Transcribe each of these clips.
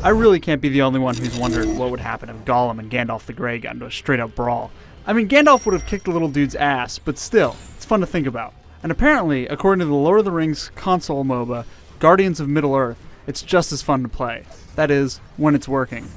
I really can't be the only one who's wondered what would happen if Gollum and Gandalf the Grey got into a straight-up brawl. I mean, Gandalf would have kicked the little dude's ass, but still, it's fun to think about. And apparently, according to the Lord of the Rings console MOBA, Guardians of Middle-earth, it's just as fun to play. That is, when it's working.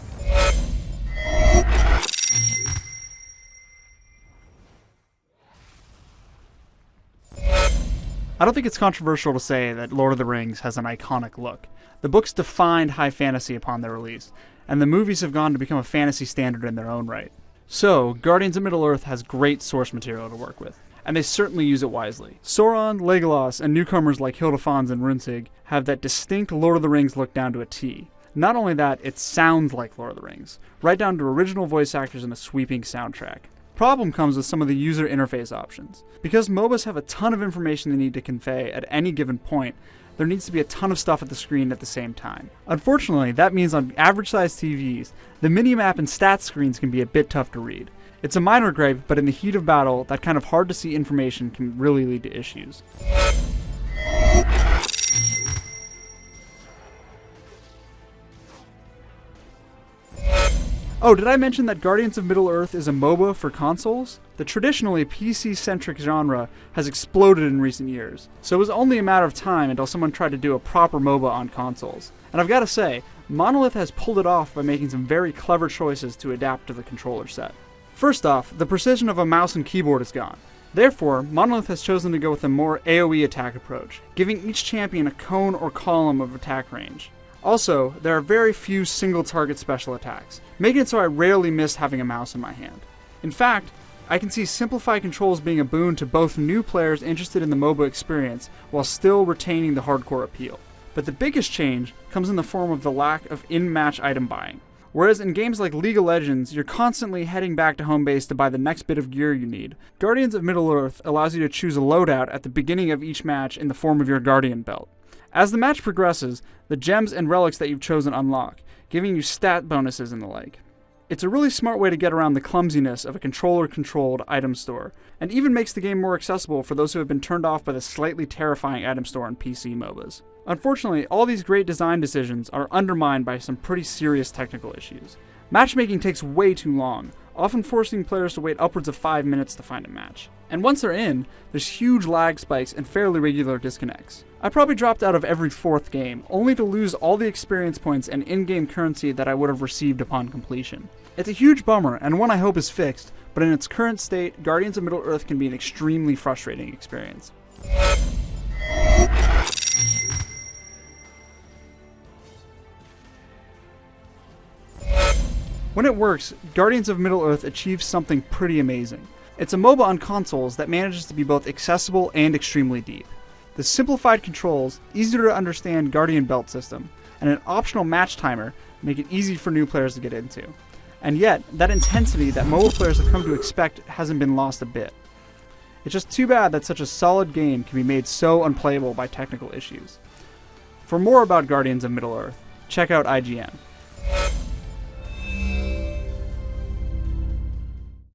I don't think it's controversial to say that Lord of the Rings has an iconic look. The books defined high fantasy upon their release, and the movies have gone to become a fantasy standard in their own right. So, Guardians of Middle-earth has great source material to work with, and they certainly use it wisely. Sauron, Legolas, and newcomers like Hildefons and Runsig have that distinct Lord of the Rings look down to a T. Not only that, it sounds like Lord of the Rings, right down to original voice actors and a sweeping soundtrack. Problem comes with some of the user interface options. Because MOBAs have a ton of information they need to convey at any given point, there needs to be a ton of stuff at the screen at the same time. Unfortunately, that means on average-sized TVs, the minimap and stats screens can be a bit tough to read. It's a minor gripe, but in the heat of battle, that kind of hard-to-see information can really lead to issues. Oh, did I mention that Guardians of Middle-earth is a MOBA for consoles? The traditionally PC-centric genre has exploded in recent years, so it was only a matter of time until someone tried to do a proper MOBA on consoles. And I've got to say, Monolith has pulled it off by making some very clever choices to adapt to the controller set. First off, the precision of a mouse and keyboard is gone. Therefore, Monolith has chosen to go with a more AoE attack approach, giving each champion a cone or column of attack range. Also, there are very few single-target special attacks, making it so I rarely miss having a mouse in my hand. In fact, I can see Simplified Controls being a boon to both new players interested in the MOBA experience while still retaining the hardcore appeal. But the biggest change comes in the form of the lack of in-match item buying. Whereas in games like League of Legends, you're constantly heading back to home base to buy the next bit of gear you need, Guardians of Middle-earth allows you to choose a loadout at the beginning of each match in the form of your Guardian belt. As the match progresses, the gems and relics that you've chosen unlock, giving you stat bonuses and the like. It's a really smart way to get around the clumsiness of a controller-controlled item store, and even makes the game more accessible for those who have been turned off by the slightly terrifying item store in PC MOBAs. Unfortunately, all these great design decisions are undermined by some pretty serious technical issues. Matchmaking takes way too long, often forcing players to wait upwards of 5 minutes to find a match. And once they're in, there's huge lag spikes and fairly regular disconnects. I probably dropped out of every 4th game, only to lose all the experience points and in-game currency that I would have received upon completion. It's a huge bummer, and one I hope is fixed, but in its current state, Guardians of Middle-earth can be an extremely frustrating experience. When it works, Guardians of Middle-earth achieves something pretty amazing. It's a MOBA on consoles that manages to be both accessible and extremely deep. The simplified controls, easier to understand Guardian belt system, and an optional match timer make it easy for new players to get into. And yet, that intensity that MOBA players have come to expect hasn't been lost a bit. It's just too bad that such a solid game can be made so unplayable by technical issues. For more about Guardians of Middle-earth, check out IGN.